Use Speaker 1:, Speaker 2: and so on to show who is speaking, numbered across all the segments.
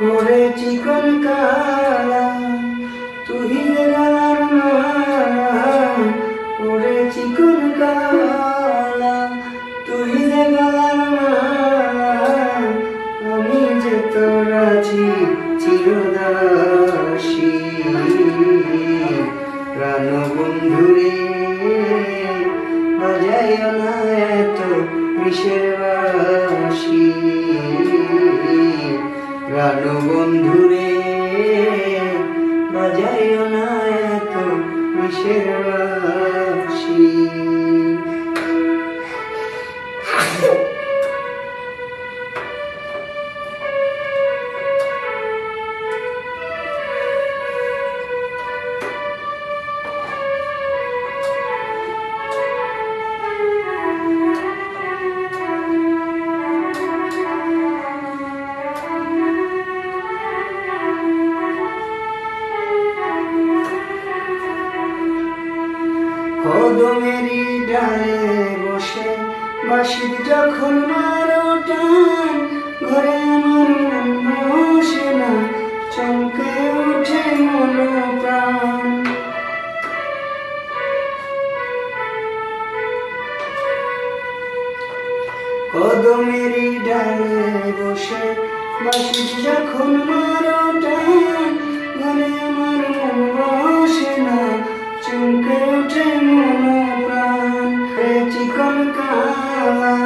Speaker 1: ওরে চিকন কালা তুই যে গলার মালা, ওরে চিকন কালা তুই যে গলার মালা, আমি যে তোর আছি চিরদাসী। প্রাণ বন্ধুরে বাজাইও না এত বিষের বাঁশি, প্রাণ বন্ধুরে বাজাইও না এত বিষের বাঁশি। কদমেরই ডালে বসে বাঁশির যখন মারো টান, ঘরে আমার মন বসে না, চমকে উঠে মন প্রাণ। কদমেরই ডালে বসে বাঁশির যখন মারো টান, ঘরে আমার মন বসে না, চমকে উঠে মন প্রাণ। চিকন কালা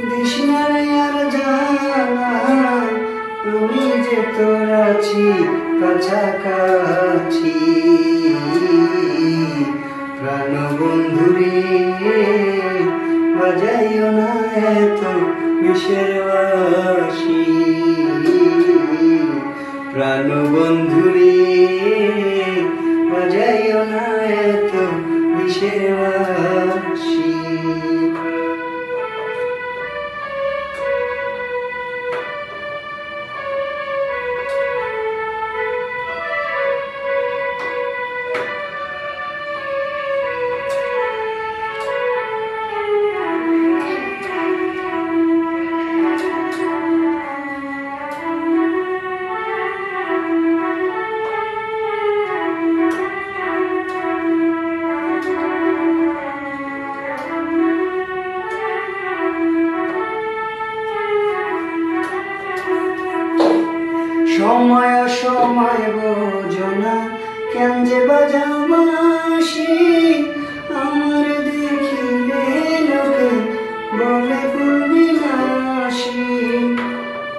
Speaker 1: দিস না রে আর জ্বালা, আমি যে তোর আছি কাছাকাছি। প্রাণ বন্ধুরে বাজাইও না এত বিষের বাঁশি, প্রাণ বন্ধুরে বাজাইও না এত বিষের বাঁশি। সময় সময় বোঝো না কেন যে বাজাও বাঁশি, আমার দেখিলে লোকে বলে